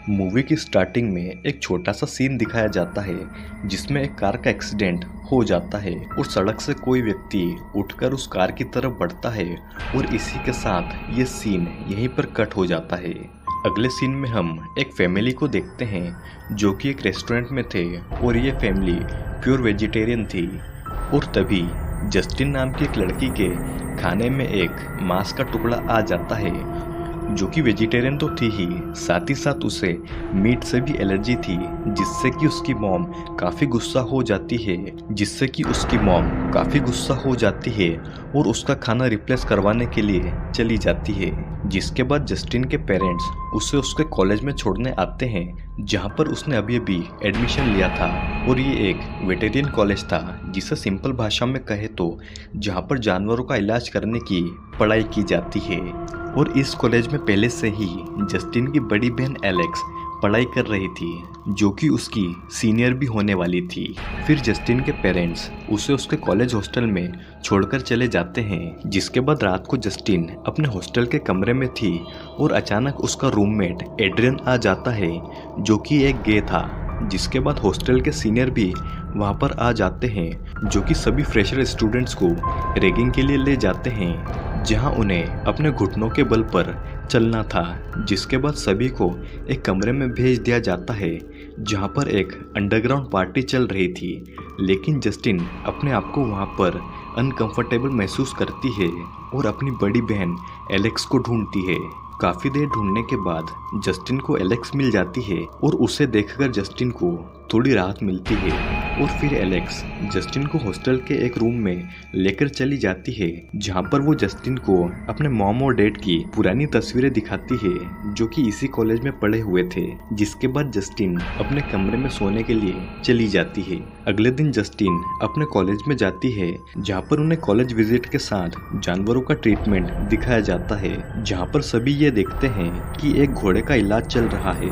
Movie की starting में एक छोटा सा सीन दिखाया जाता है जिसमें एक कार का एक्सीडेंट हो जाता है और सड़क से कोई व्यक्ति उठकर उस कार की तरफ बढ़ता है और इसी के साथ ये सीन यहीं पर कट हो जाता है। अगले सीन में हम एक फैमिली को देखते हैं जो कि एक रेस्टोरेंट में थे और ये फैमिली प्योर वेजिटेरियन थी और तभी जस्टिन नाम की एक लड़की के खाने में एक मांस का टुकड़ा आ जाता है जो कि वेजिटेरियन तो थी ही, साथ ही साथ उसे मीट से भी एलर्जी थी जिससे कि उसकी मॉम काफ़ी गुस्सा हो जाती है और उसका खाना रिप्लेस करवाने के लिए चली जाती है। जिसके बाद जस्टिन के पेरेंट्स उसे उसके कॉलेज में छोड़ने आते हैं जहां पर उसने अभी अभी एडमिशन लिया था और ये एक वेटेरियन कॉलेज था जिसे सिंपल भाषा में कहे तो जहां पर जानवरों का इलाज करने की पढ़ाई की जाती है। और इस कॉलेज में पहले से ही जस्टिन की बड़ी बहन एलेक्स पढ़ाई कर रही थी जो कि उसकी सीनियर भी होने वाली थी। फिर जस्टिन के पेरेंट्स उसे उसके कॉलेज हॉस्टल में छोड़कर चले जाते हैं। जिसके बाद रात को जस्टिन अपने हॉस्टल के कमरे में थी और अचानक उसका रूममेट एड्रियन आ जाता है जो कि एक गे था। जिसके बाद हॉस्टल के सीनियर भी वहां पर आ जाते हैं जो कि सभी फ्रेशर स्टूडेंट्स को रैगिंग के लिए ले जाते हैं जहां उन्हें अपने घुटनों के बल पर चलना था। जिसके बाद सभी को एक कमरे में भेज दिया जाता है जहां पर एक अंडरग्राउंड पार्टी चल रही थी, लेकिन जस्टिन अपने आप को वहां पर अनकंफर्टेबल महसूस करती है और अपनी बड़ी बहन एलेक्स को ढूंढती है। काफ़ी देर ढूंढने के बाद जस्टिन को एलेक्स मिल जाती है और उसे देखकर जस्टिन को थोड़ी राहत मिलती है और फिर एलेक्स जस्टिन को हॉस्टल के एक रूम में लेकर चली जाती है जहां पर वो जस्टिन को अपने मॉम और डैड की पुरानी तस्वीरें दिखाती है जो कि इसी कॉलेज में पढ़े हुए थे। जिसके बाद जस्टिन अपने कमरे में सोने के लिए चली जाती है। अगले दिन जस्टिन अपने कॉलेज में जाती है जहाँ पर उन्हें कॉलेज विजिट के साथ जानवरों का ट्रीटमेंट दिखाया जाता है जहाँ पर सभी ये देखते हैं कि एक घोड़े का इलाज चल रहा है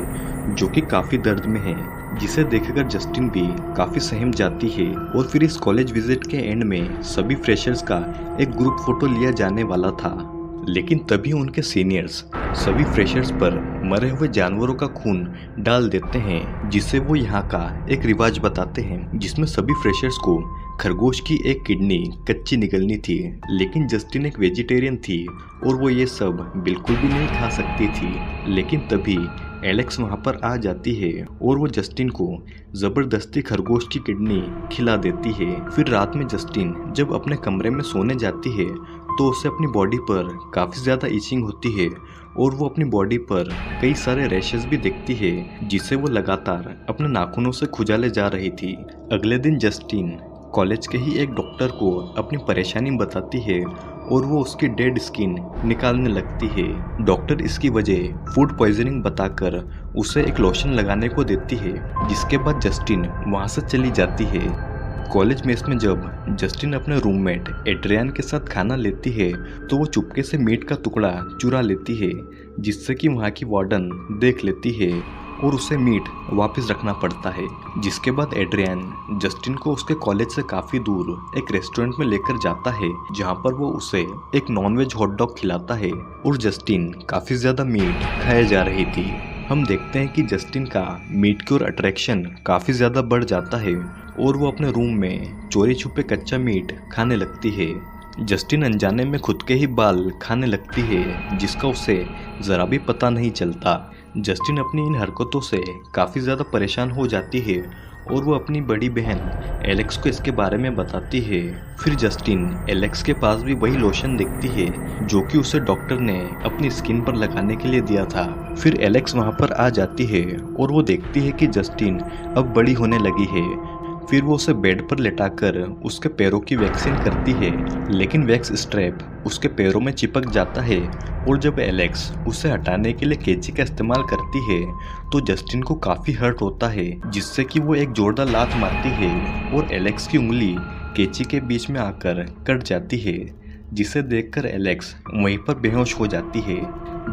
जो कि काफी दर्द में है, जिसे देखकर जस्टिन भी काफी सहम जाती है। और फिर इस कॉलेज विजिट के एंड में सभी फ्रेशर्स का एक ग्रुप फोटो लिया जाने वाला था, लेकिन तभी उनके सीनियर्स सभी फ्रेशर्स पर मरे हुए जानवरों का खून डाल देते हैं जिसे वो यहाँ का एक रिवाज बताते हैं जिसमें सभी फ्रेशर्स को खरगोश की एक किडनी कच्ची निकलनी थी। लेकिन जस्टिन एक वेजिटेरियन थी और वो ये सब बिल्कुल भी नहीं खा सकती थी। लेकिन तभी एलेक्स वहाँ पर आ जाती है और वो जस्टिन को ज़बरदस्ती खरगोश की किडनी खिला देती है। फिर रात में जस्टिन जब अपने कमरे में सोने जाती है तो उसे अपनी बॉडी पर काफ़ी ज़्यादा इचिंग होती है और वो अपनी बॉडी पर कई सारे रैशेस भी देखती है जिसे वो लगातार अपने नाखूनों से खुजाले जा रही थी। अगले दिन जस्टिन कॉलेज के ही एक डॉक्टर को अपनी परेशानी बताती है और वो उसकी डेड स्किन निकालने लगती है। डॉक्टर इसकी वजह फूड पॉइजनिंग बताकर उसे एक लोशन लगाने को देती है। जिसके बाद जस्टिन वहाँ से चली जाती है। कॉलेज मेस में जब जस्टिन अपने रूममेट एड्रियन के साथ खाना लेती है तो वो चुपके से मीट का टुकड़ा चुरा लेती है जिससे कि वहाँ की वार्डन देख लेती है और उसे मीट वापस रखना पड़ता है। जिसके बाद एड्रियन जस्टिन को उसके कॉलेज से काफ़ी दूर एक रेस्टोरेंट में लेकर जाता है जहां पर वो उसे एक नॉनवेज हॉट डॉग खिलाता है और जस्टिन काफ़ी ज़्यादा मीट खाए जा रही थी। हम देखते हैं कि जस्टिन का मीट की ओर अट्रैक्शन काफ़ी ज़्यादा बढ़ जाता है और वो अपने रूम में चोरी छुपे कच्चा मीट खाने लगती है। जस्टिन अनजाने में खुद के ही बाल खाने लगती है जिसका उसे ज़रा भी पता नहीं चलता। जस्टिन अपनी इन हरकतों से काफ़ी ज़्यादा परेशान हो जाती है और वो अपनी बड़ी बहन एलेक्स को इसके बारे में बताती है। फिर जस्टिन एलेक्स के पास भी वही लोशन देखती है जो कि उसे डॉक्टर ने अपनी स्किन पर लगाने के लिए दिया था। फिर एलेक्स वहाँ पर आ जाती है और वो देखती है कि जस्टिन अब बड़ी होने लगी है। फिर वो उसे बेड पर लेटाकर उसके पैरों की वैक्सीन करती है, लेकिन वैक्स स्ट्रैप उसके पैरों में चिपक जाता है और जब एलेक्स उसे हटाने के लिए कैंची का इस्तेमाल करती है तो जस्टिन को काफ़ी हर्ट होता है जिससे कि वो एक जोरदार लात मारती है और एलेक्स की उंगली कैंची के बीच में आकर कट जाती है जिसे देखकर एलेक्स वहीं पर बेहोश हो जाती है।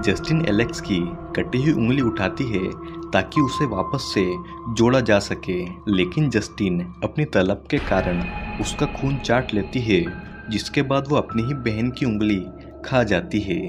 जस्टिन एलेक्स की कटी हुई उंगली उठाती है ताकि उसे वापस से जोड़ा जा सके, लेकिन जस्टिन अपनी तलब के कारण उसका खून चाट लेती है जिसके बाद वो अपनी ही बहन की उंगली खा जाती है।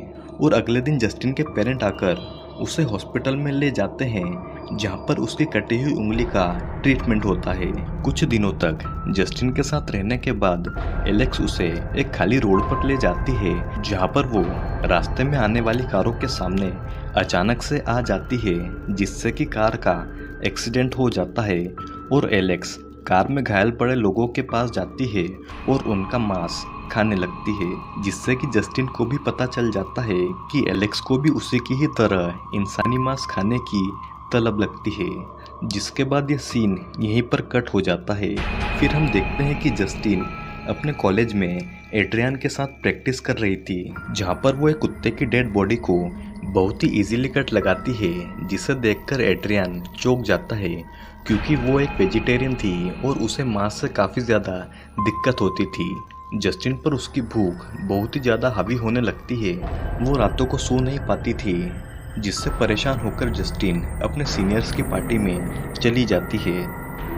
और अगले दिन जस्टिन के पेरेंट आकर उसे हॉस्पिटल में ले जाते हैं जहां पर उसकी कटी हुई उंगली का ट्रीटमेंट होता है। कुछ दिनों तक जस्टिन के साथ रहने के बाद एलेक्स उसे एक खाली रोड पर ले जाती है जहां पर वो रास्ते में आने वाली कारों के सामने अचानक से आ जाती है, जिससे कि कार का एक्सीडेंट हो जाता है और एलेक्स कार में घायल पड़े लोगों के पास जाती है और उनका मांस खाने लगती है, जिससे कि जस्टिन को भी पता चल जाता है कि एलेक्स को भी उसी की ही तरह इंसानी मांस खाने की तलब लगती है। जिसके बाद यह सीन यहीं पर कट हो जाता है। फिर हम देखते हैं कि जस्टिन अपने कॉलेज में एड्रियन के साथ प्रैक्टिस कर रही थी, जहां पर वो एक कुत्ते की डेड बॉडी को बहुत ही इजीली कट लगाती है, जिसे देखकर एड्रियन चौंक जाता है क्योंकि वो एक वेजिटेरियन थी और उसे मांस से काफ़ी ज़्यादा दिक्कत होती थी। जस्टिन पर उसकी भूख बहुत ही ज़्यादा हावी होने लगती है। वो रातों को सो नहीं पाती थी, जिससे परेशान होकर जस्टिन अपने सीनियर्स की पार्टी में चली जाती है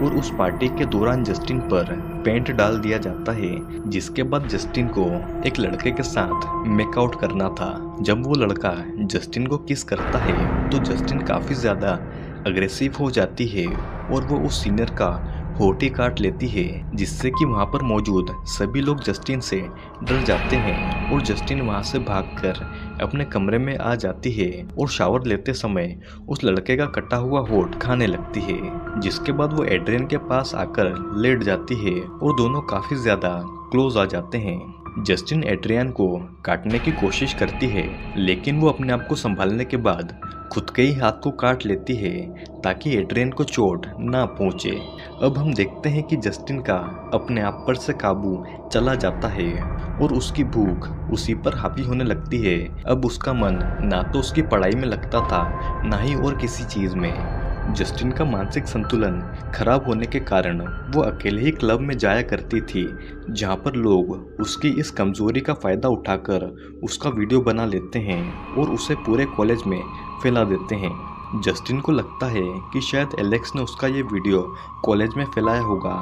और उस पार्टी के दौरान जस्टिन पर पेंट डाल दिया जाता है। जिसके बाद जस्टिन को एक लड़के के साथ मेकआउट करना था। जब वो लड़का जस्टिन को किस करता है तो जस्टिन काफ़ी ज़्यादा अग्रेसिव हो जाती है और वो उस सीनियर का होठ ही काट लेती है, जिससे कि वहाँ पर मौजूद सभी लोग जस्टिन से डर जाते हैं और जस्टिन वहाँ से भागकर अपने कमरे में आ जाती है और शावर लेते समय उस लड़के का कटा हुआ होठ खाने लगती है। जिसके बाद वो एड्रियन के पास आकर लेट जाती है और दोनों काफ़ी ज़्यादा क्लोज आ जाते हैं। जस्टिन एड्रियन को काटने की कोशिश करती है, लेकिन वो अपने आप को संभालने के बाद खुद के ही हाथ को काट लेती है ताकि एड्रियन को चोट ना पहुंचे। अब हम देखते हैं कि जस्टिन का अपने आप पर से काबू चला जाता है और उसकी भूख उसी पर हावी होने लगती है। अब उसका मन ना तो उसकी पढ़ाई में लगता था, ना ही और किसी चीज़ में। जस्टिन का मानसिक संतुलन खराब होने के कारण वो अकेले ही क्लब में जाया करती थी, जहां पर लोग उसकी इस कमजोरी का फ़ायदा उठाकर उसका वीडियो बना लेते हैं और उसे पूरे कॉलेज में फैला देते हैं। जस्टिन को लगता है कि शायद एलेक्स ने उसका ये वीडियो कॉलेज में फैलाया होगा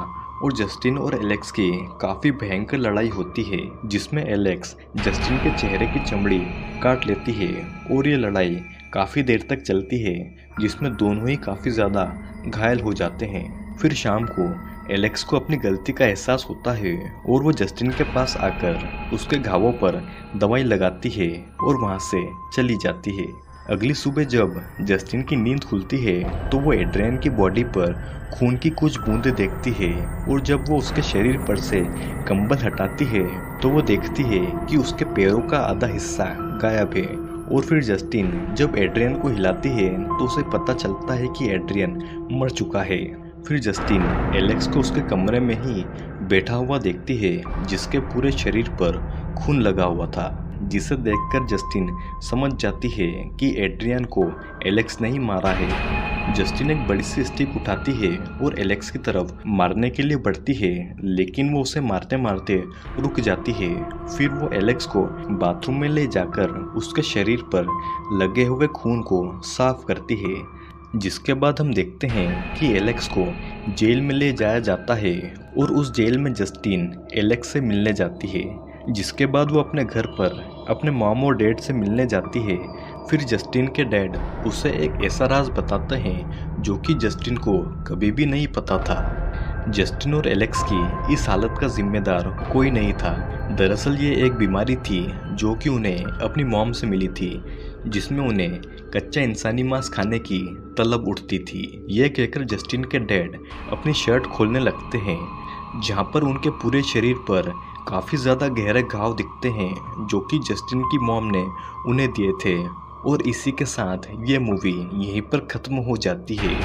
और जस्टिन और एलेक्स की काफ़ी भयंकर लड़ाई होती है, जिसमें एलेक्स जस्टिन के चेहरे की चमड़ी काट लेती है और ये लड़ाई काफ़ी देर तक चलती है, जिसमें दोनों ही काफ़ी ज़्यादा घायल हो जाते हैं। फिर शाम को एलेक्स को अपनी गलती का एहसास होता है और वो जस्टिन के पास आकर उसके घावों पर दवाई लगाती है और वहाँ से चली जाती है। अगली सुबह जब जस्टिन की नींद खुलती है तो वो एड्रियन की बॉडी पर खून की कुछ बूंदें देखती है और जब वो उसके शरीर पर से कंबल हटाती है तो वो देखती है कि उसके पैरों का आधा हिस्सा गायब है। और फिर जस्टिन जब एड्रियन को हिलाती है तो उसे पता चलता है कि एड्रियन मर चुका है। फिर जस्टिन एलेक्स को उसके कमरे में ही बैठा हुआ देखती है, जिसके पूरे शरीर पर खून लगा हुआ था, जिसे देखकर जस्टिन समझ जाती है कि एड्रियन को एलेक्स नहीं मारा है। जस्टिन एक बड़ी सी स्टिक उठाती है और एलेक्स की तरफ मारने के लिए बढ़ती है, लेकिन वो उसे मारते मारते रुक जाती है। फिर वो एलेक्स को बाथरूम में ले जाकर उसके शरीर पर लगे हुए खून को साफ करती है। जिसके बाद हम देखते हैं कि एलेक्स को जेल में ले जाया जाता है और उस जेल में जस्टिन एलेक्स से मिलने जाती है। जिसके बाद वो अपने घर पर अपने मॉम और डैड से मिलने जाती है। फिर जस्टिन के डैड उसे एक ऐसा राज बताते हैं जो कि जस्टिन को कभी भी नहीं पता था। जस्टिन और एलेक्स की इस हालत का जिम्मेदार कोई नहीं था। दरअसल ये एक बीमारी थी जो कि उन्हें अपनी मॉम से मिली थी, जिसमें उन्हें कच्चा इंसानी मांस खाने की तलब उठती थी। यह कहकर जस्टिन के डैड अपनी शर्ट खोलने लगते हैं, जहां पर उनके पूरे शरीर पर काफ़ी ज़्यादा गहरे घाव दिखते हैं जो कि जस्टिन की मॉम ने उन्हें दिए थे। और इसी के साथ ये मूवी यहीं पर ख़त्म हो जाती है।